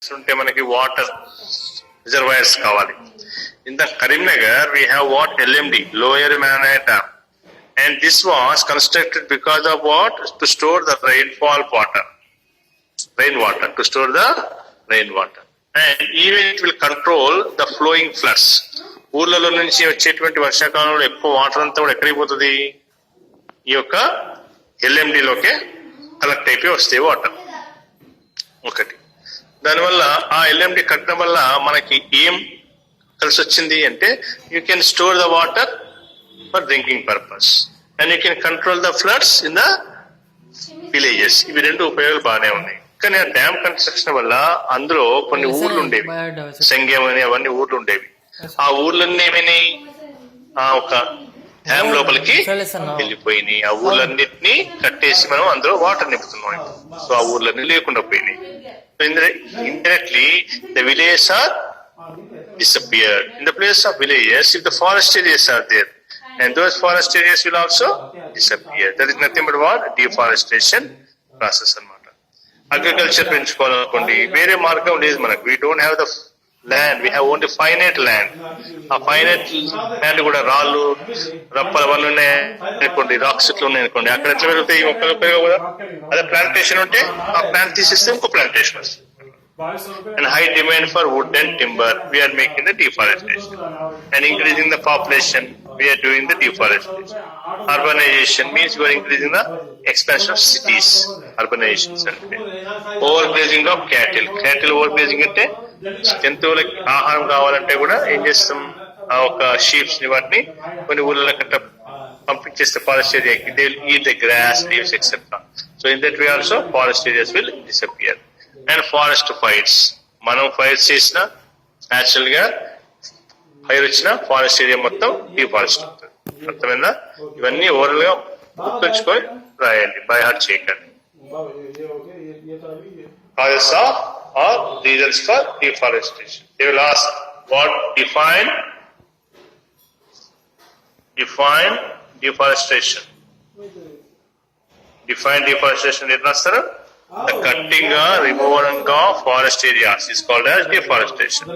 ఉంటే మనకి water reservoirs కావాలి. In the Karimnagar we have what? LMD, Lower Manai Dam, and this was constructed because of what? To store the rainwater, to store the rainwater, and even it will control the flowing floods. ఊర్లలో నుంచి వచ్చేటువంటి వర్షాకాలంలో ఎక్కువ water అంతా కూడా ఎక్కడికి పోతుంది? ఈ యొక్క ఎల్ఎండిలోకే కలెక్ట్ అయిపోయి వస్తాయి వాటర్. ఒకటి, దానివల్ల ఆ ఎల్ఎండి కట్టడం వల్ల మనకి ఏం కలిసి వచ్చింది అంటే, you can store the water for drinking purpose and you can control the floods in the villages. ఇవి రెండు ఉపయోగాలు బాగానే ఉన్నాయి. కానీ ఆ డ్యామ్ కన్స్ట్రక్షన్ వల్ల అందులో కొన్ని ఊర్లు ఉండేవి, సంగేం అని అవన్నీ ఊర్లు ఉండేవి. ఆ ఊర్లన్నీ ఏమైనాయి? ఒక డ్యామ్ లోపలికి వెళ్ళిపోయినాయి. ఆ ఊర్లన్నిటినీ కట్టేసి మనం అందులో వాటర్ నింపుతున్నాం. సో ఆ ఊర్లన్నీ లేకుండా పోయినాయి. Indirectly, the villages are disappeared. In the place of villages, if the forest areas are there, and those forest areas will also disappear. That is nothing but what? Deforestation process anamata. Agriculture పెంచుకోవాలనుకోండి, వేరే మార్గం లేదు మనకు. We don't have the land, we have only finite land. ఆ finite land కూడా రాళ్ళు రప్పల వల్ల ఉన్నాయనుకోండి, racks ఇట్లా ఉన్నాయనుకోండి, అక్కడ ఎట్లా పెరుగుతాయి? మొక్కలు పెరగవు కదా. అదే ప్లాంటేషన్ ఉంటే ఆ ప్లాంట్ తీసేస్తే ఇంకో ప్లాంటేషన్ వస్తుంది. And high demand for wood and timber, we are making the deforestation. And increasing the population, we are doing the deforestation. Urbanization means we are increasing the expansion of cities. Urbanization అంటే overgrazing of cattle. Cattle overgrazing అంటే జంతువులకి ఆహారం కావాలంటే కూడా ఏం చేస్తాం? ఆ ఒక షీప్స్ ని వాటిని కొన్ని ఊళ్ళ కట్ట పంపించేస్తే ఫారెస్ట్ ఏరియాకి, they will eat the grass, leaves etcetera. So in that way also forest areas will disappear. And forest fires, మనం ఫైర్స్ చేసిన న్యాచురల్ గా ఫైర్ వచ్చిన ఫారెస్ట్ ఏరియా మొత్తం డిఫారెస్ట్ అవుతుంది. అర్థమైందా? ఇవన్నీ ఓవరాల్ గా గుర్తుంచుకొని రాయండి, బై హార్ట్ చేయకండి. Causes of or reasons for deforestation. They will ask what define deforestation. Define deforestation ఎట్లా రాస్తారు? The cutting or removing of forest areas is called as deforestation.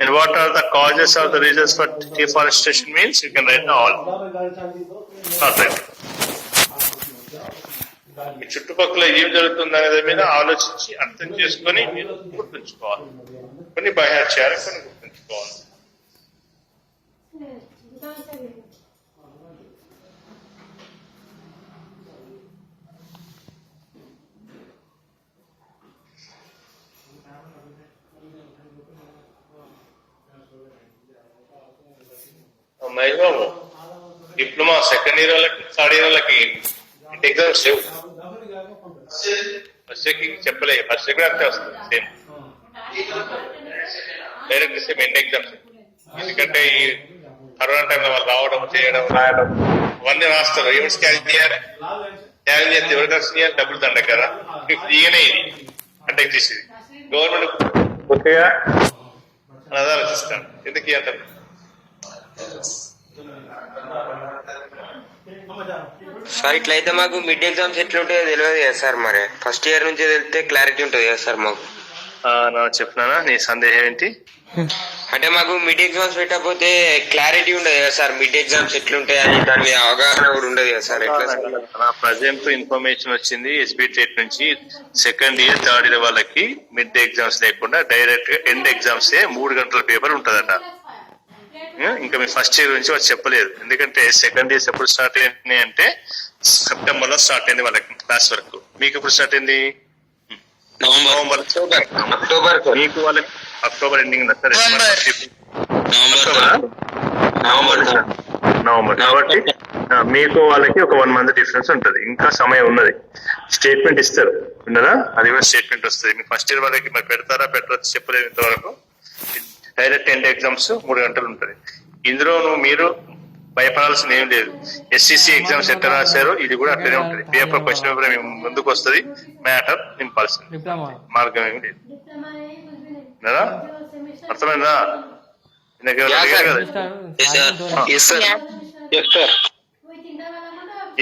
And what are the causes or the reasons for deforestation means? You can write all. Alright. మీ చుట్టుపక్కల ఏం జరుగుతుంది అనేది మీద ఆలోచించి అర్థం చేసుకొని మీరు గుర్తుంచుకోవాలి. కొన్ని బైహార్ట్ చేయాలి, కొన్ని గుర్తుంచుకోవాలి. Mahesh Babu, diploma second year వాళ్ళకి, థర్డ్ ఇయర్ వాళ్ళకి ఎగ్జామ్స్ లేవు. ఫస్ట్ చెప్పలే, ఫస్ట్ కూడా అంతే వస్తుంది same, direct sem end exams. ఎందుకంటే ఈ కరోనా టైంలో వాళ్ళు రావడం, చేయడం, రాయడం అవన్నీ రాస్తారు. ఎవరు స్కాన్ చేయాలి? స్కాన్ చేస్తే ఎవరు కరెక్షన్ చేయాలి? డబ్బులు దండ కదా. ఫ్రీగానే ఇది కండక్ట్ చేసేది. గవర్నమెంట్ కొత్తగా అది ఆలోచిస్తాను. ఎందుకు అంటారు? సార్ ఇట్లయితే మాకు మిడ్ ఎగ్జామ్స్ ఎట్లుంటాయో తెలియదు కదా సార్. మరి ఫస్ట్ ఇయర్ నుంచి తెలిస్తే క్లారిటీ ఉంటుంది కదా సార్ మాకు. చెప్పినానా నీ సందేహం ఏంటి? అంటే మాకు మిడ్ ఎగ్జామ్స్ పెట్టకపోతే క్లారిటీ ఉండదు కదా సార్. మిడ్ ఎగ్జామ్స్ ఎట్లుంటాయి అని దాని మీద అవగాహన కూడా ఉండదు కదా సార్. ఎట్లా ప్రజెంట్ ఇన్ఫర్మేషన్ వచ్చింది ఎస్బీ టెట్ నుంచి, సెకండ్ ఇయర్ థర్డ్ ఇయర్ వాళ్ళకి మిడ్ ఎగ్జామ్స్ లేకుండా డైరెక్ట్ గా ఎండ్ ఎగ్జామ్స్ 3 గంటల పేపర్ ఉంటదట. ఇంకా మీ ఫస్ట్ ఇయర్ నుంచి వాళ్ళు చెప్పలేదు. ఎందుకంటే సెకండ్ ఇయర్స్ ఎప్పుడు స్టార్ట్ అయింది అంటే సెప్టెంబర్ లో స్టార్ట్ అయింది వాళ్ళకి క్లాస్ వర్క్. మీకు ఎప్పుడు స్టార్ట్ అయింది? నవంబర్. మీకు వాళ్ళకి అక్టోబర్ ఎండింగ్ నవంబర్. కాబట్టి మీకు వాళ్ళకి ఒక 1 month డిఫరెన్స్ ఉంటది. ఇంకా సమయం ఉన్నది. స్టేట్మెంట్ ఇస్తారు, విన్నారా? అది కూడా స్టేట్మెంట్ వస్తుంది. మీ ఫస్ట్ ఇయర్ వాళ్ళకి మరి పెడతారా పెట్టవచ్చు చెప్పలేదు ఇంతవరకు. డైరెక్ట్ ఎండ్ ఎగ్జామ్స్ 3 గంటలు ఉంటుంది. ఇందులో మీరు భయపడాల్సిన ఏం లేదు. ఎస్సీసీ ఎగ్జామ్స్ ఎట్లా రాశారో ఇది కూడా అట్లనే ఉంటుంది. పేపర్ క్వశ్చన్ పేపర్ ముందుకు వస్తుంది, మ్యాటర్ నింపాల్సింది, మార్గం ఏమి లేదు. అర్థమైందా?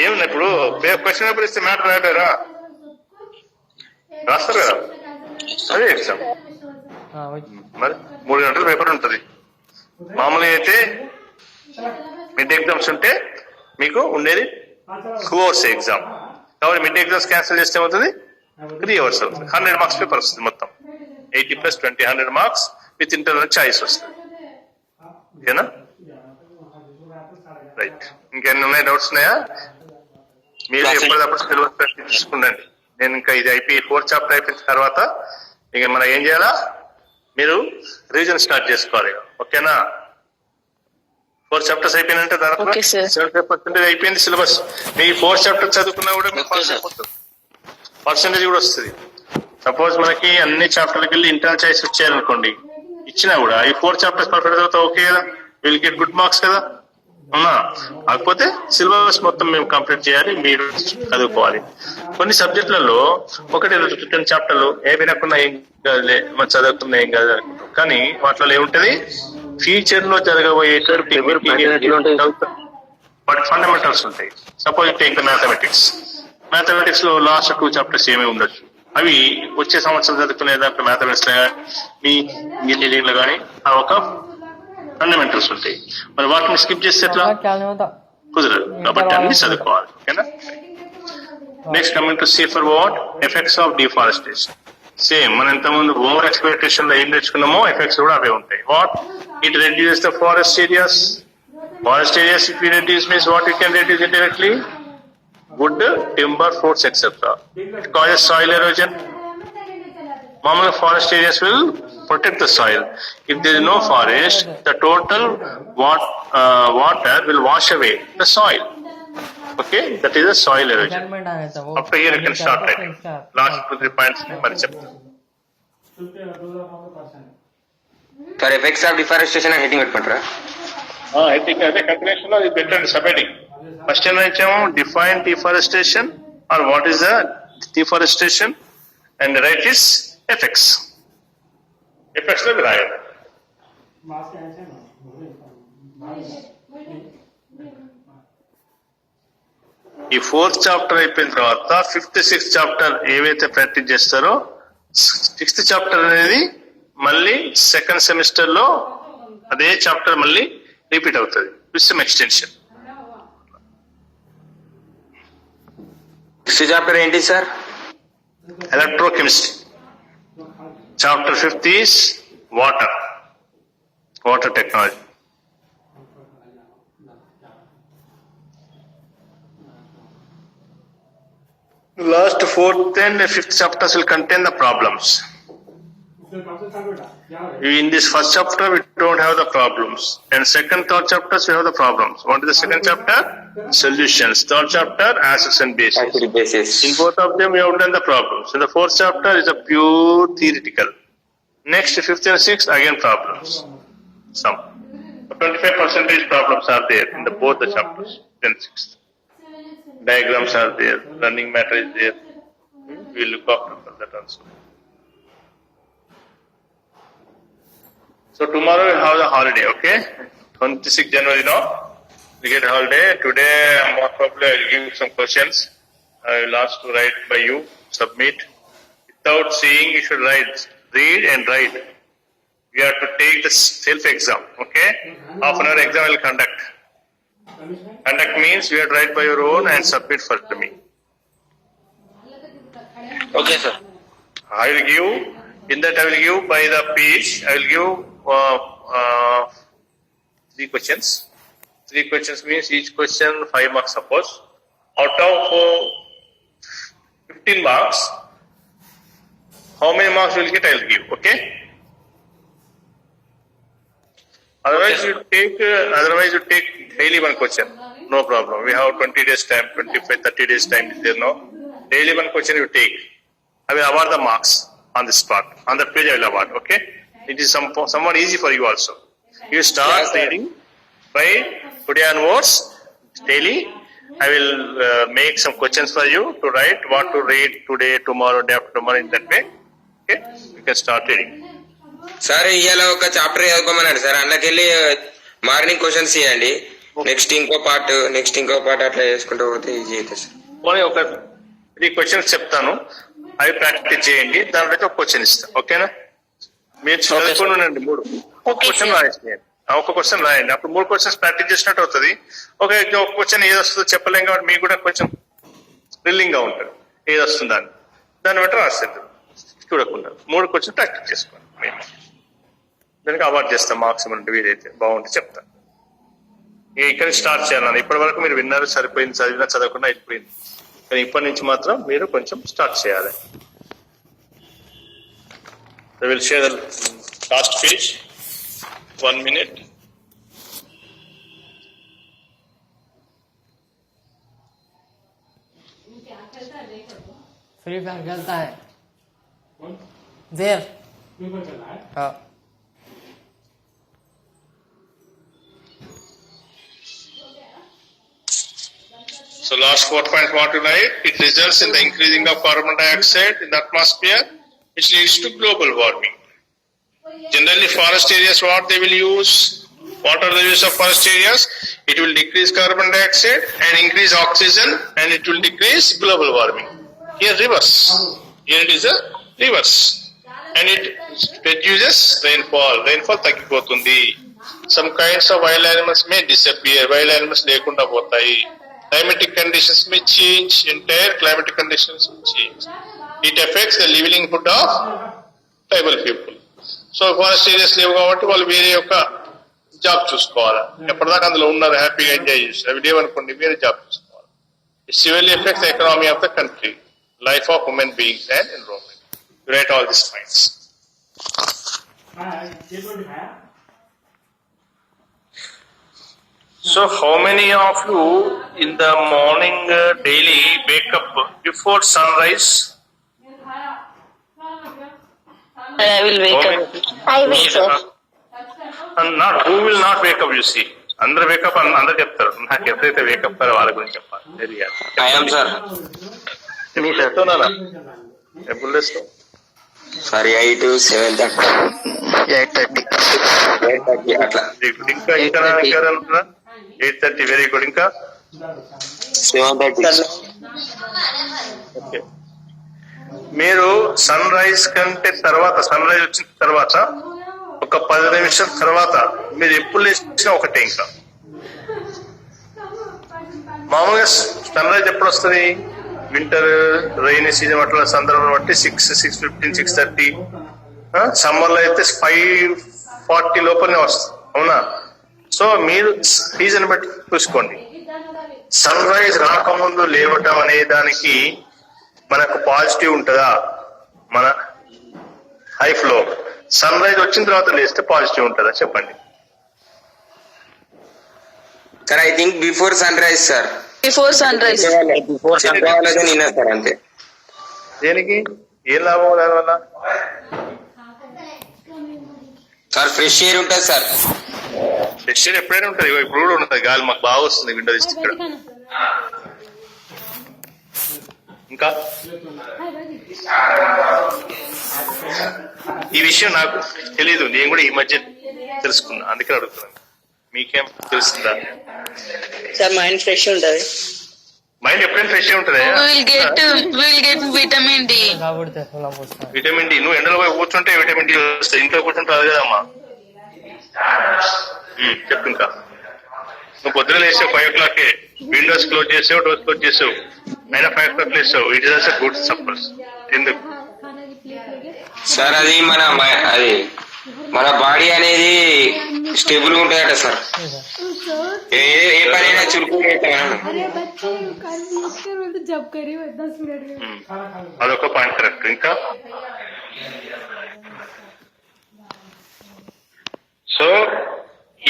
ఏమన్నా ఇప్పుడు క్వశ్చన్ పేపర్ ఇస్తే మ్యాటర్ రాయటారా? రాస్తారు కదా, అదే ఎగ్జామ్. మరి 3 గంటల పేపర్ ఉంటుంది. మామూలుగా అయితే మిడ్ ఎగ్జామ్స్ ఉంటే మీకు ఉండేది 2 hours ఎగ్జామ్. కాబట్టి మిడ్ ఎగ్జామ్స్ క్యాన్సిల్ చేస్తే ఏమవుతుంది, 3 hours అవుతుంది. 100 marks పేపర్ వస్తుంది మొత్తం. 80 + 20 100 marks విత్ ఇంటర్నల్ చాయిస్ వస్తుంది. ఓకేనా? రైట్. ఇంకేమైనా ఉన్నాయి, డౌట్స్ ఉన్నాయా? మీరు ఎప్పటికప్పుడు సిలబస్ ప్రాక్టీస్ చేసుకుండండి. నేను ఇంకా ఇది అయిపోయి 4th చాప్టర్ అయిపోయిన తర్వాత ఇక మనం ఏం చేయాలా, మీరు రివిజన్ స్టార్ట్ చేసుకోవాలి. ఓకేనా? 4 chapters అయిపోయినంటే దాదాపు 75% అయిపోయింది సిలబస్. మీ 4 chapters చదువుకున్నా కూడా పర్సెంటేజ్ కూడా వస్తుంది. సపోజ్ మనకి అన్ని చాప్టర్లకి వెళ్ళి ఇంటర్నల్ చాయిస్ వచ్చాయనుకోండి, ఇచ్చినా కూడా ఈ 4 chapters పర్ఫెక్ట్ చదువుతా ఓకే కదా, విల్ గెట్ గుడ్ మార్క్స్ కదా. అవునా? కాకపోతే సిలబస్ మొత్తం మేము కంప్లీట్ చేయాలి, మీరు చదువుకోవాలి. కొన్ని సబ్జెక్టులలో 1-2 చాప్టర్లు ఏ వినకుండా ఏం కాదులే, మనం చదువుకున్నా ఏం కాదు అనుకుంటాం. కానీ వాటిలో ఏముంటది, ఫ్యూచర్ లో జరగబోయేటువంటి వాటి ఫండమెంటల్స్ ఉంటాయి. సపోజ్ టేక్ మ్యాథమెటిక్స్ లో లాస్ట్ 2 chapters ఏమీ ఉండొచ్చు. అవి వచ్చే సంవత్సరం చదువుకునే దాంట్లో మ్యాథమెటిక్స్ లో మీ ఇంజనీరింగ్ లో కానీ ఒక ఫండమెంటల్స్ ఉంటాయి. మరి వాటిని స్కిప్ చేస్తే ఎట్లా కుదరదు. కాబట్టి అన్ని చదువుకోవాలి. ఓకేనా? Next coming to see for what effects of deforestation. Same మనం ఇంతకుముందు ఓవర్ ఎక్స్ప్లాయిటేషన్ లో ఏం నేర్చుకున్నామో ఎఫెక్ట్స్ కూడా అవే ఉంటాయి. What it reduce the forest areas. Forest areas if you reduce means what you can reduce indirectly, wood, timber, fruits, etc. It causes soil erosion. Normal forest areas will protect the soil. If there is no forest, the total water will wash away the soil. Okay, that is a soil erosion. After here you can start writing. Last 2-3 points mari cheptanu. Sir, effects of deforestation and heading pettra. Heading ade continuation lo is better subheading. First ఏం రాయించాము, define deforestation or what is the deforestation and write its effects. Effects లో రాయాలి. ఈ 4th chapter అయిపోయిన తర్వాత 5th 6th chapter ఏవైతే practice చేస్తారో 6th chapter అనేది మళ్ళీ 2nd సెమిస్టర్ లో అదే చాప్టర్ మళ్ళీ రిపీట్ అవుతుంది with some extension. 6th chapter ఏంటి sir? Electrochemistry. Chapter 5th is water technology. Last 4th and 5th chapters will contain the problems. In this first chapter we don't have the problems, and 2nd, 3rd chapters we have the problems. What is the 2nd chapter? Solutions. 3rd chapter acids and bases. In both of them we have done the problems. In the 4th chapter is a pure theoretical. Next 5th and 6th again problems. Some 25% problems are there in both the chapters. 5th and 6th. Diagrams are there. Learning matter is there. We will look after for that also. So tomorrow we have the holiday, okay? 26th January, no? We get holiday. Today most probably I will give you some questions. I will ask to write by you, submit. Without seeing, you should write. Read and write. You have to take the self-exam, okay? Half an hour exam I will conduct. Conduct means you have to write by your own and submit for to me. Okay, sir. I will give, in that I will give by the page, I will give 3 questions. 3 questions means each question 5 marks suppose. Out of 15 marks, how many marks will get I will give, okay? Otherwise you take daily 1 question, no problem. We have 20 days time, 25-30 days time is there, no? Daily 1 question you take. I will award the marks on the spot. On the page I will award, okay? It is somewhat easy for you also. You start reading by today onwards, daily. I will make some questions for you to write what to read today, tomorrow, day after tomorrow in that way. Okay? You can start reading. Sir ఇవాళ ఒక chapter చదువుకోమన్నాడు sir, అందుకెళ్ళి morning questions ఇవ్వండి, next ఇంకో part అట్లా చేసుకుంటూ పోతే easy అవుతుంది sir. పోనీ ఒక 3 questions చెప్తాను, అవి ప్రాక్టీస్ చేయండి, దాంట్లో ఒక క్వశ్చన్ ఇస్తాను, ఓకేనా? మీరు చదువుకుని ఉండండి 3 Okay, క్వశ్చన్ sir. రాయండి. ఒక క్వశ్చన్ రాయండి, అప్పుడు 3 క్వశ్చన్స్ ప్రాక్టీస్ చేసినట్టు అవుతుంది. ఒక క్వశ్చన్ ఏది వస్తుందో చెప్పలేం కాబట్టి మీకు కూడా కొంచెం థ్రిల్లింగ్ గా ఉంటుంది ఏది వస్తుందని, దాన్ని బట్టి రాసేద్దాం చూడకుండా. 3 క్వశ్చన్ ప్రాక్టీస్ చేసుకోండి. మేము దానికి అవార్డు చేస్తాం మార్క్స్ ఏమంటే వీలైతే బాగుంటే చెప్తాను. ఇక్కడ స్టార్ట్ చేయాలన్నా ఇప్పటి వరకు మీరు విన్నారు, సరిపోయింది, చదివినా చదవకుండా అయిపోయింది. కానీ ఇప్పటి నుంచి మాత్రం మీరు కొంచెం స్టార్ట్ చేయాలి. I will share the last page. 1 minute. Free fire खेलता है देर हाँ So last 4 points want to write. It results in the increasing of carbon dioxide in the atmosphere, which leads to global warming. Generally, forest areas, what they will use? What are the use of forest areas? It will decrease carbon dioxide and increase oxygen, and it will decrease global warming. Here reverse. Here it is a reverse, and it reduces rainfall. Rainfall తగ్గిపోతుంది. Some kinds of wild animals may disappear. Wild animals లేకుండా పోతాయి. Climatic conditions may change. Entire climatic conditions will change. It affects the livelihood of tribal people. So forest areas లేవు కాబట్టి వాళ్ళు వేరే యొక్క job చూసుకోవాలి. ఎప్పటిదాకా అందులో ఉన్నారు, హ్యాపీగా ఎంజాయ్ చేస్తారు. అవి లేవనుకోండి, వేరే జాబ్ చూసుకోవాలి. It severely effects the economy of the country, life of human beings and environment. You right all this points. So how many of you in the morning daily wake up before sunrise? I will wake up. I will, sir. And not who will not wake up, you see. అందరు wake up అందరు చెప్తారు. నాకు ఎప్పుడైతే wake up కారో వాళ్ళ గురించి చెప్పాలి. I am, sir. చెప్తున్నానా ఎప్పుడు లేస్తావు? Sorry 8 to 7:30. 8:30. 8:30 అట్లా. ఇంకా 8:30. Very good. ఇంకా 7:30. ఓకే. మీరు సన్ రైజ్ కంటే తర్వాత, సన్ రైజ్ వచ్చిన తర్వాత ఒక 10 నిమిషాల తర్వాత మీరు ఎప్పుడు లేచినా ఒకటే. ఇంకా మామూలుగా సన్ రైజ్ ఎప్పుడు వస్తుంది? వింటర్ రైనీ సీజన్ అట్లా సందర్భం బట్టి 6:15, 6:30. సమ్మర్ లో అయితే 5:40 లోపలనే వస్తుంది, అవునా? సో మీరు సీజన్ బట్టి చూసుకోండి. సన్ రైజ్ రాకముందు లేవటం అనే దానికి మనకు పాజిటివ్ ఉంటుందా? మన లైఫ్ లో సన్ రైజ్ వచ్చిన తర్వాత లేస్తే పాజిటివ్ ఉంటుందా? చెప్పండి. Sir I think before sunrise sir. Before sunrise. Before sunrise నిన్న సార్ అంతే. దేనికి ఏం లాభం దానివల్ల? సార్ ఫ్రెష్ ఎయిర్ ఉంటుంది సార్. ఫ్రెష్ ఎయిర్ ఎప్పుడైనా ఉంటుంది, ఇప్పుడు కూడా ఉంటుంది. గాలి మాకు బాగా వస్తుంది విండో తీసి ఇక్కడ. ఇంకా ఈ విషయం నాకు తెలీదు, నేను కూడా ఈ మధ్య తెలుసుకున్నా, అందుకే అడుగుతున్నాను. మీకేం తెలుస్తుందా? సార్ మైండ్ ఫ్రెష్ ఉంటది. మైండ్ ఎప్పుడైనా ఫ్రెష్ ఉంటుంది. We'll get vitamin D. కాబడితే అలా పోస్తా విటమిన్ డి. నువ్వు ఎండలో పోయి కూర్చుంటే విటమిన్ డి వస్తుంది, ఇంట్లో కూర్చుంటే అది కదమ్మా. చెప్పు. ఇంకా నువ్వు పొద్దున లేసావు 5 o'clock, విండోస్ క్లోజ్ చేసావు, డోర్స్ క్లోజ్ చేసావు, అయినా 5 o'clock లేసావు. It is also good suppose. ఎందుకు సార్ అది మన బాడీ అనేది స్టేబుల్ గా ఉంటుందట సార్. ఏ పనైనా చురుకు అదొక పాయింట్ కరెక్ట్. ఇంకా so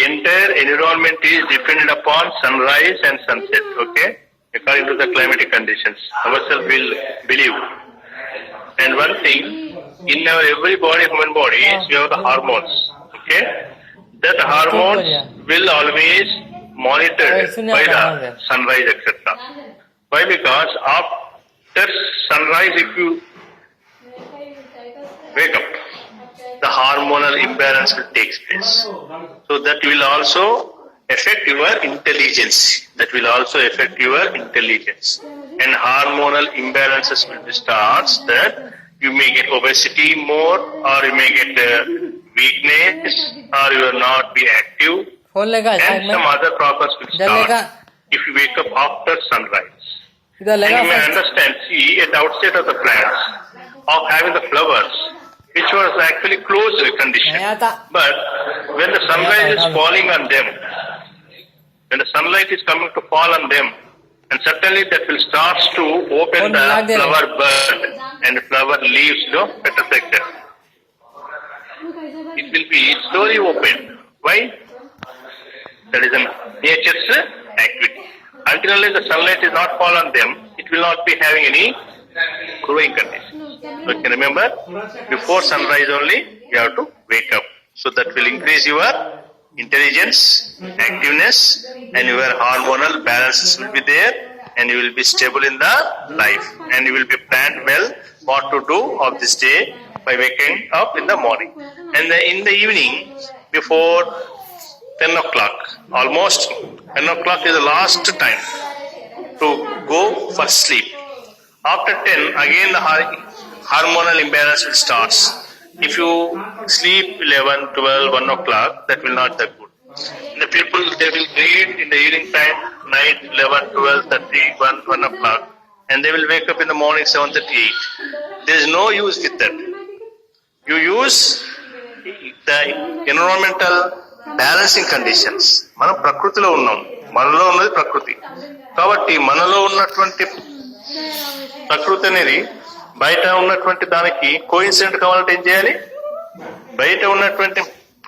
entire environment is dependent upon sunrise and sunset, okay, according to the climatic conditions. Ourselves will believe. And one thing, in our every body, human body, we have the hormones, okay? That hormones will always monitored by the sunrise, etc. Why? Because after sunrise, if you wake up, the hormonal imbalance will take place. So that will also affect your intelligence. That will also affect your intelligence. And hormonal imbalances will be starts that you may get obesity more, or you may get weakness, or you will not be active, phone लेगा and side some में other problems will इधर लेगा start if you wake up after sunrise. इधर And लेगा you may first. understand, see, at the outset of the plants, of having the flowers, which was actually closed condition. नहीं आता But when the sunlight is falling on them, when the sunlight is coming to fall on them, and certainly that will start to open Phone the lag दे रहा है. flower bud and flower leaves, better sector. It will be slowly opened. Why? That is a nature's activity. Until the sunlight is not fall on them, it will not be having any growing condition. So you can remember, before sunrise only, you have to wake up. So that will increase your intelligence, activeness, and your hormonal balances will be there, and you will be stable in the life, and you will be planned well what to do of this day by waking up in the morning. And in the evening, before 10 o'clock, almost 10 o'clock is the last time to go for sleep. After 10, again the hormonal imbalance will start. If you sleep 11, 12, 1 o'clock, that will not be good. The people, they will read in the evening time, night 11, 12, 30, 1 o'clock, and they will wake up in the morning 7:38. There is no use with that. You use the environmental balancing conditions. మనం ప్రకృతిలో ఉన్నాం, మనలో ఉన్నది ప్రకృతి. కాబట్టి మనలో ఉన్నటువంటి ప్రకృతి అనేది బయట ఉన్నటువంటి దానికి కోఇన్సిడెంట్ కావాలంటే ఏం చేయాలి? బయట ఉన్నటువంటి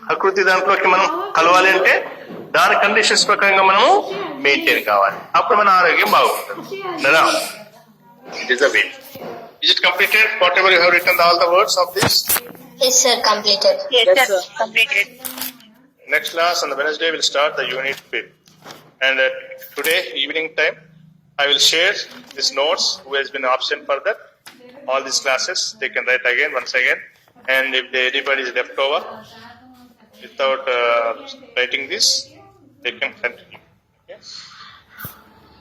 ప్రకృతి దాంట్లోకి మనం కలవాలి అంటే దాని కండిషన్స్ ప్రకారంగా మనము మెయింటైన్ కావాలి. అప్పుడు మన ఆరోగ్యం బాగుంటుంది. కదా? It is the way. Is it completed? Whatever you have written, all the words of this? Yes, sir. Completed. Yes, sir. Completed. Next class on the Wednesday will start the unit 5. And today evening time, I will share these notes who has been absent for that. All these classes, they can write again, once again. And if anybody is left over without writing this, they can continue. Okay?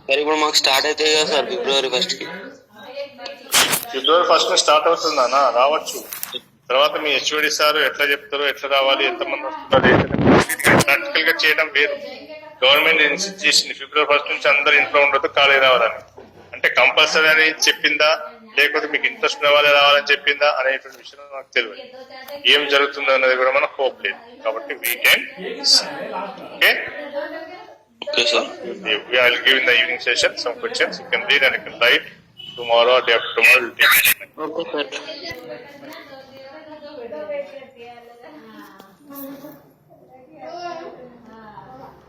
మరి ఇప్పుడు మాకు start అవుతాయి కదా sir February 1st కి. February 1st start అవుతుందన్నా, రావచ్చు. తర్వాత మీ HOD sir ఎట్లా చెప్తారో, ఎట్లా రావాలి, ఎంతమంది వస్తున్నారు, ప్రాక్టికల్ గా చేయడం వేరు. గవర్నమెంట్ ఇన్సిస్ట్ చేసింది February 1st నుంచి అందరు ఇంట్లో ఉండదు, ఖాళీ రావాలని. అంటే కంపల్సరీ అని చెప్పిందా, లేకపోతే మీకు ఇంట్రెస్ట్ రావాలని చెప్పిందా అనేటువంటి విషయం నాకు తెలియదు. ఏం జరుగుతుందో అనేది కూడా మనకు హోప్ లేదు. కాబట్టి weekend okay. Okay sir. I will give in the evening session some questions. You can read and you can write tomorrow or day after tomorrow. Okay, sir.